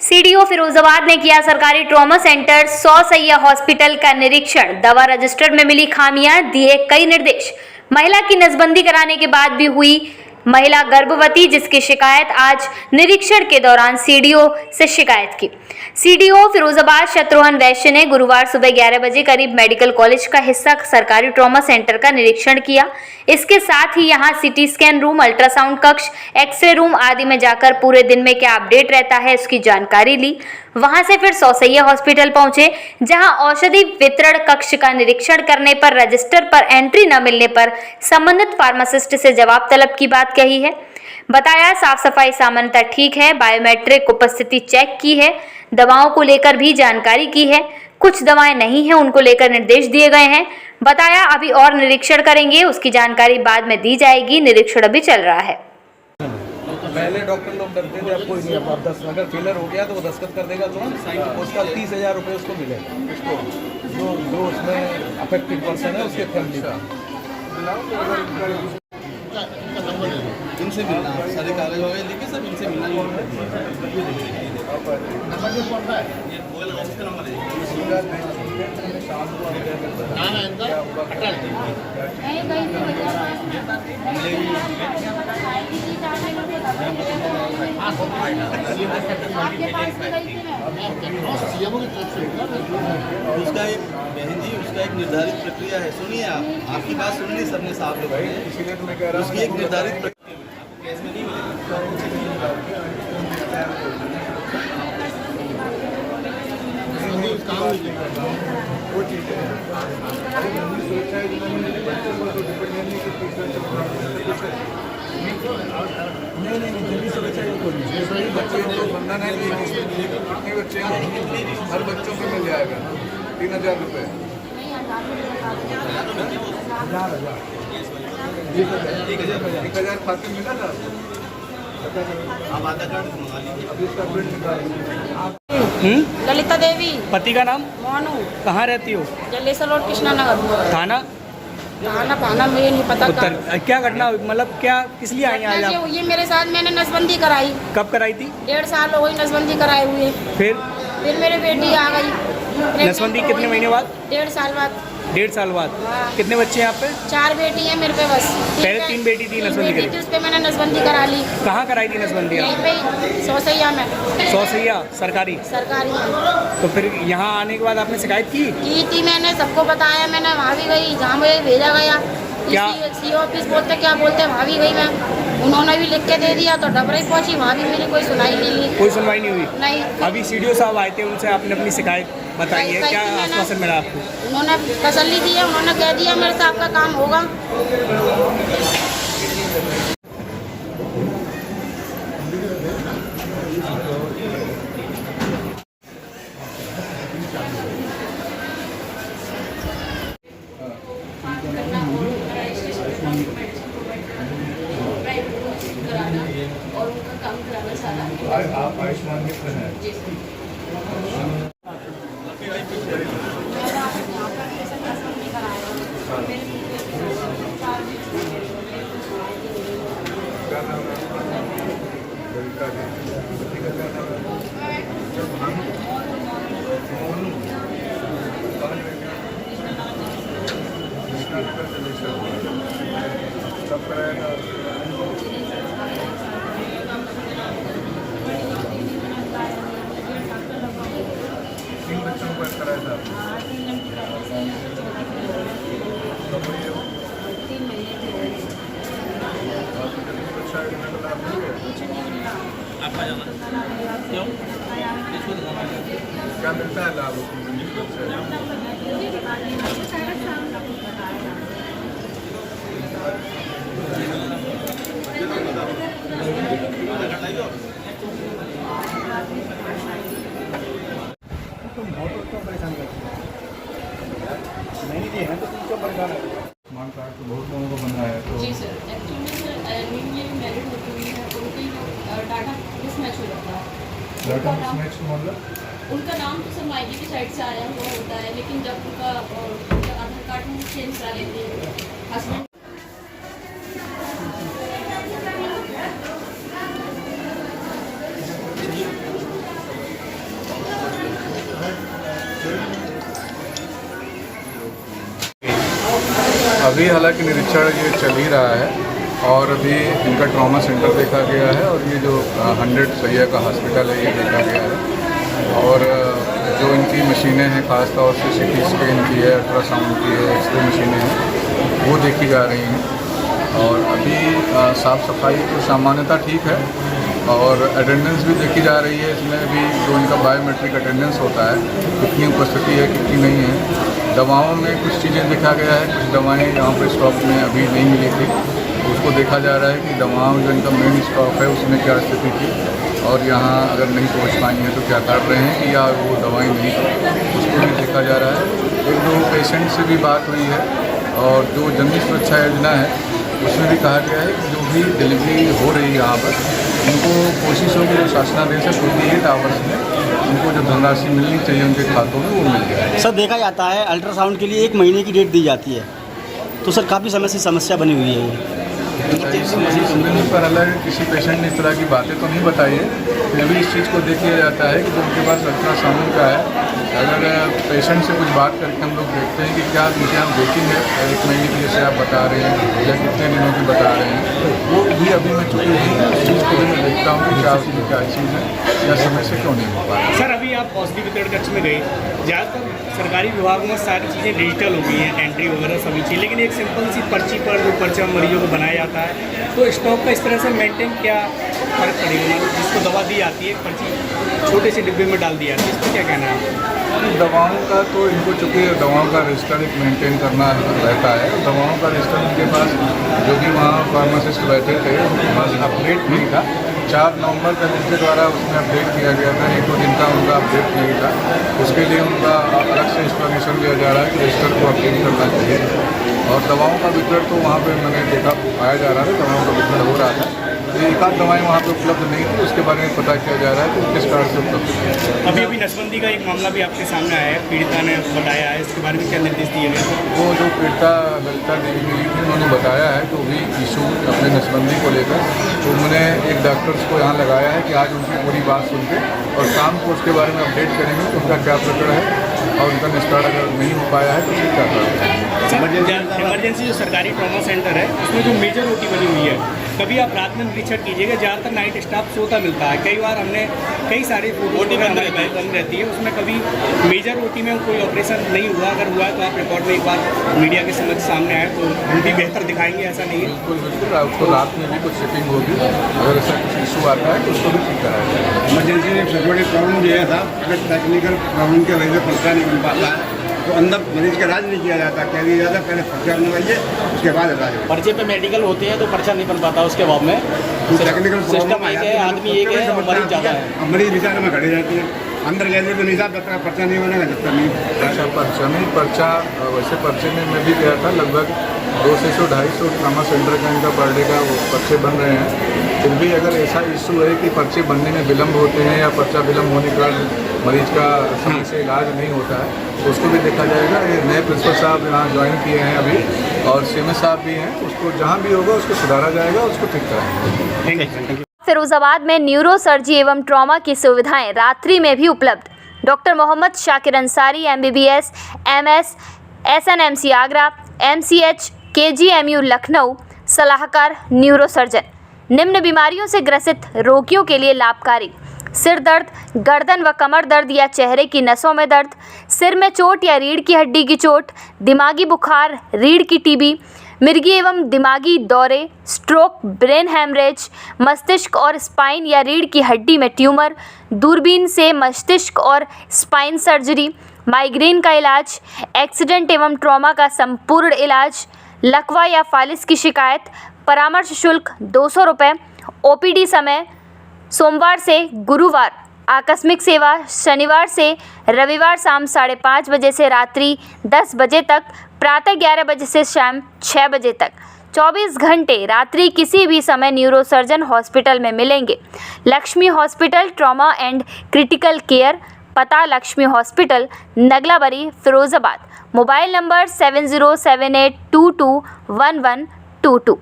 CDO Firozabad ने किया सरकारी ट्रॉमा सेंटर 100 सैया हॉस्पिटल का निरीक्षण। दवा रजिस्टर में मिली खामियां, दिए कई निर्देश। महिला की नसबंदी कराने के बाद भी हुई महिला गर्भवती, जिसकी शिकायत आज निरीक्षण के दौरान सीडीओ से शिकायत की। सीडीओ फिरोजाबाद शत्रुघ्न वैश्य ने गुरुवार सुबह 11 बजे करीब मेडिकल कॉलेज का हिस्सा सरकारी ट्रॉमा सेंटर का निरीक्षण किया। इसके साथ ही यहां सीटी स्कैन रूम, अल्ट्रासाउंड कक्ष, एक्सरे रूम आदि में जाकर पूरे दिन में क्या अपडेट रहता है उसकी जानकारी ली। वहां से फिर 100 सैया हॉस्पिटल पहुंचे, जहां औषधि वितरण कक्ष का निरीक्षण करने पर रजिस्टर पर एंट्री न मिलने पर संबंधित फार्मासिस्ट से जवाब तलब की बात कही है। बताया साफ सफाई सामान्यतः ठीक है, बायोमेट्रिक उपस्थिति चेक की है, दवाओं को लेकर भी जानकारी की है, कुछ दवाएं नहीं हैं उनको लेकर निर्देश दिए गए हैं। बताया अभी और निरीक्षण करेंगे, उसकी जानकारी बाद में दी जाएगी। निरीक्षण अभी चल रहा है। पहले डॉक्टर लोग डरते थे, अब कोई नहीं। अब 10 अगर फेलर हो गया तो वो दस्तखत कर देगा तुरंत, उसका 30,000 रुपये उसको मिलेगा। जो उसमें अफेक्टेड पर्सन है उसके फैमिली का। इनसे मिलना, सारे कागज वगैरह लेके सब इनसे मिलना। उसका एक बहन जी, उसका एक निर्धारित प्रक्रिया है। सुनिए, आप आपकी बात सुन ली सबने, साफ लोग, इसीलिए तो मैं कह रहा हूँ उसकी एक निर्धारित प्रक्रिया केस में नहीं वो चीज़ है। सुरक्षा है जिन्होंने बच्चों को तो डिपेंड नहीं कि नहीं जल्दी सुरक्षा कोई बच्चे को बंधन है, कितने बच्चे हैं, हर बच्चों को मिल जाएगा 3,000 रुपये। 1,000 खाते मिला था। आप आधार कार्ड मंगा लीजिए। अभी उसका प्रिंट निकाल। ललिता देवी। पति का नाम? मोनू। कहाँ रहती हो? जलेसर रोड, कृष्णा नगर। थाना? थाना मुझे नहीं पता। उत्तर क्या घटना, मतलब क्या किस लिए आई आज आप? ये मेरे साथ मैंने नसबंदी कराई। कब कराई थी? 1.5 साल हो गई नसबंदी कराए हुए। फिर मेरी बेटी आ गई। नसबंदी कितने महीने बाद? 1.5 साल बाद। 1.5 साल बाद। हाँ। कितने बच्चे हैं आप पे? 4 बेटी हैं मेरे पे बस। पहले 3 बेटी थी, नसबंदी करी? उस पर मैंने नसबंदी करा ली। कहाँ कराई थी नसबंदी? यहीं पे 100 सैया में। 100 सैया सरकारी? सरकारी में। तो फिर यहाँ आने के बाद आपने शिकायत की थी मैंने सबको बताया। मैंने वहाँ भी गई जहाँ मुझे भेजा गया। क्या सी ऑफिस बोलते क्या बोलते वहाँ भी गई मैं। उन्होंने भी लिख के दे दिया तो डबराई पहुँची, वहाँ भी मेरी कोई सुनाई नहीं ली। कोई सुनवाई नहीं हुई? नहीं। अभी सीडीओ साहब आए थे, उनसे आपने अपनी शिकायत बताई है, क्या आश्वासन मिला आपको? उन्होंने तसल्ली दी है, उन्होंने कह दिया मेरे से आपका काम होगा। और उनका काम कराना सारा। आप आयुष्मान मित्र हैं? क्या नाम है? मोनू। कब कराएगा? बच्चों को कराया था। आपका जाना क्यों? क्या मिलता है लाभ? नहीं दिए हैं तो तुम क्यों परेशान है? स्मार्ट कार्ड तो बहुत लोगों को बन रहा है। तो जी sir, actually sir newly married होती हुई है, उनकी डाटा मिसमैच हो जाता है। डाटा मिसमैच मतलब? उनका नाम तो सर मायके की साइड से आया हुआ होता है, लेकिन जब उनका आधार कार्ड में चेंज करा लेते हैं हस्बैंड। अभी हालांकि निरीक्षण ये चल ही रहा है और अभी इनका ट्रॉमा सेंटर देखा गया है और ये जो 100 सैया का हॉस्पिटल है ये देखा गया है और जो इनकी मशीनें हैं ख़ास तौर से CT स्कैन की है, अल्ट्रासाउंड की है, एक्सरे मशीनें हैं वो देखी जा रही हैं और अभी साफ़ सफाई तो सामान्यतः ठीक है और अटेंडेंस भी देखी जा रही है। इसमें भी जो इनका बायोमेट्रिक अटेंडेंस होता है कितनी उपस्थिति है कितनी नहीं है। दवाओं में कुछ चीज़ें देखा गया है, कुछ दवाएं यहाँ पर स्टॉक में अभी नहीं मिली थी उसको देखा जा रहा है कि दवाओं जो इनका मेन स्टॉक है उसमें क्या स्थिति थी और यहाँ अगर नहीं पहुँच पाई हैं तो क्या कर रहे हैं कि या वो दवाएँ नहीं थी उसको भी देखा जा रहा है। एक दो पेशेंट से भी बात हुई है और जो जननी सुरक्षा योजना है उसमें भी कहा गया है कि जो भी डिलीवरी हो रही है यहाँ पर उनको कोशिश होगी जो शासनादेश है 48 आवर्स में उनको जो धनराशि मिलनी चाहिए उनके खातों में वो मिल जाए। सर देखा जाता है अल्ट्रासाउंड के लिए 1 महीने की डेट दी जाती है तो सर काफ़ी समय से समस्या बनी हुई है ये पर अलग किसी पेशेंट ने इस तरह की बातें तो नहीं बताई है फिर भी इस चीज़ को देख लिया जाता है कि जो उनके पास अल्ट्रासाउंड का है अगर पेशेंट से कुछ बात करके हम लोग देखते हैं कि क्या उनके यहाँ वेटिंग है 1 महीने की जैसे आप बता रहे हैं या कितने दिनों की बता रहे हैं वो भी अभी मैं चुकी नहीं है उस चीज़ को भी मैं देखता हूँ कि क्या उसकी क्या चीज़ है या समय से क्यों नहीं हो पा रहा। सर अभी आप औषधि वितरण कक्ष में गए, ज़्यादातर सरकारी विभागों में सारी चीज़ें डिजिटल हो गई हैं, एंट्री वगैरह सभी चीज़, लेकिन एक सिंपल सी पर्ची पर जो पर्चा मरीजों को बनाया जाता है तो स्टॉक का इस तरह से मेंटेन क्या फर्क पड़ेगा? जिसको दवा दी जाती है पर्ची छोटे से डिब्बे में डाल दिया जाती है, इस पर क्या कहना है? दवाओं का तो इनको चूँकि दवाओं का रजिस्टर एक मेंटेन करना रहता है। दवाओं का रजिस्टर उनके पास जो भी वहाँ फार्मासिस्ट बैठे थे उनके पास अपडेट नहीं था। 4 नवंबर का जिनके द्वारा उसमें अपडेट किया गया था, 1-2 दिन का उनका अपडेट नहीं था। उसके लिए उनका अलग से इंस्ट्रक्शन दिया जा रहा है कि रजिस्टर को अपडेट करना चाहिए। और दवाओं का वितरण तो वहाँ पर मैंने देखा पाया जा रहा था, दवाओं का वितरण हो रहा था। एक आध दवाएँ वहाँ पे उपलब्ध नहीं थी, उसके बारे में पता किया जा रहा है कि किस कारण से उपलब्ध नहीं। अभी नसबंदी का एक मामला भी आपके सामने आया है, पीड़िता ने बताया है, इसके बारे में क्या निर्देश दिए गए? वो जो पीड़िता ललिता देवी मिली थी उन्होंने बताया है कि भी इशू अपने नसबंदी को लेकर तो उन्होंने एक डॉक्टर्स को यहाँ लगाया है कि आज उनकी पूरी बात सुन के और शाम को उसके बारे में अपडेट करेंगे कि उनका क्या प्रकरण है और उनका निस्तार अगर नहीं हो पाया है तो फिर क्या करेंगे। इमरजेंसी जो सरकारी ट्रॉमा सेंटर है उसमें जो मेजर ओटी बनी हुई है, कभी आप रात में निरीक्षण कीजिएगा, ज़्यादातर नाइट स्टाफ सोता मिलता है। कई बार हमने कई सारी ओटी बंद रहती है, उसमें कभी मेजर ओटी में कोई ऑपरेशन नहीं हुआ, अगर हुआ है तो आप रिकॉर्ड में एक बार मीडिया के समझ सामने आए तो हम भी बेहतर दिखाएंगे, ऐसा नहीं है। बिल्कुल आपको रात में भी कुछ शिपिंग होगी, अगर ऐसा कुछ इशू आता है तो उसको भी ठीक कराया जाएगा। इमरजेंसी में सबसे बड़ी प्रॉब्लम ये था अगर टेक्निकल प्रॉब्लम की वजह से पर्चा नहीं बन पाता है तो अंदर मरीज का इलाज नहीं किया जाता, कह दिया जाता पहले पर्चा बनवाइए उसके बाद इलाज होगा। पर्चे पे मेडिकल होते हैं तो पर्चा नहीं बन पाता उसके बाद में टेक्निकल सिस्टम एक है, आदमी एक है, मरीज ज़्यादा है, मरीज विचार में खड़े जाते हैं अंदर गए तो निशाब जब तक पर्चा नहीं बनेगा जब तक नहीं। अच्छा पर्चा नहीं, पर्चा वैसे पर्चे में मैं भी गया था, लगभग 200-250 ट्रामा सेंटर का इनका पर डे का वो पर्चे बन रहे हैं। फिर भी अगर ऐसा इशू है कि पर्चे बनने में विलम्ब होते हैं या पर्चा विलम्ब होने के बाद मरीज का समय से इलाज नहीं होता है तो उसको भी देखा जाएगा। ये नए प्रिंसिपल साहब यहाँ ज्वाइन किए हैं अभी और सीएमएस साहब भी हैं, उसको जहाँ भी होगा उसको सुधारा जाएगा, उसको ठीक कराएंगे। फिरोजाबाद में न्यूरो सर्जरी एवं ट्रॉमा की सुविधाएं रात्रि में भी उपलब्ध। Doctor Mohammad Shakir Ansari MBBS MS SNMC Agra MCH KGMU Lucknow सलाहकार न्यूरो सर्जन। निम्न बीमारियों से ग्रसित रोगियों के लिए लाभकारी: सिर दर्द, गर्दन व कमर दर्द या चेहरे की नसों में दर्द, सिर में चोट या रीढ़ की हड्डी की चोट, दिमागी बुखार, रीढ़ की टीबी, मिर्गी एवं दिमागी दौरे, स्ट्रोक, ब्रेन हैमरेज, मस्तिष्क और स्पाइन या रीढ़ की हड्डी में ट्यूमर, दूरबीन से मस्तिष्क और स्पाइन सर्जरी, माइग्रेन का इलाज, एक्सीडेंट एवं ट्रॉमा का संपूर्ण इलाज, लकवा या फालिस की शिकायत, परामर्श शुल्क 200 रुपये, OPD समय सोमवार से गुरुवार, आकस्मिक सेवा शनिवार से रविवार शाम 5:30 बजे से रात्रि 10 बजे तक, प्रातः 11 बजे से शाम 6 बजे तक, 24 घंटे रात्रि किसी भी समय न्यूरोसर्जन हॉस्पिटल में मिलेंगे। Lakshmi hospital trauma and critical care, पता Lakshmi hospital Naglabari Firozabad. Mobile number 7078221122।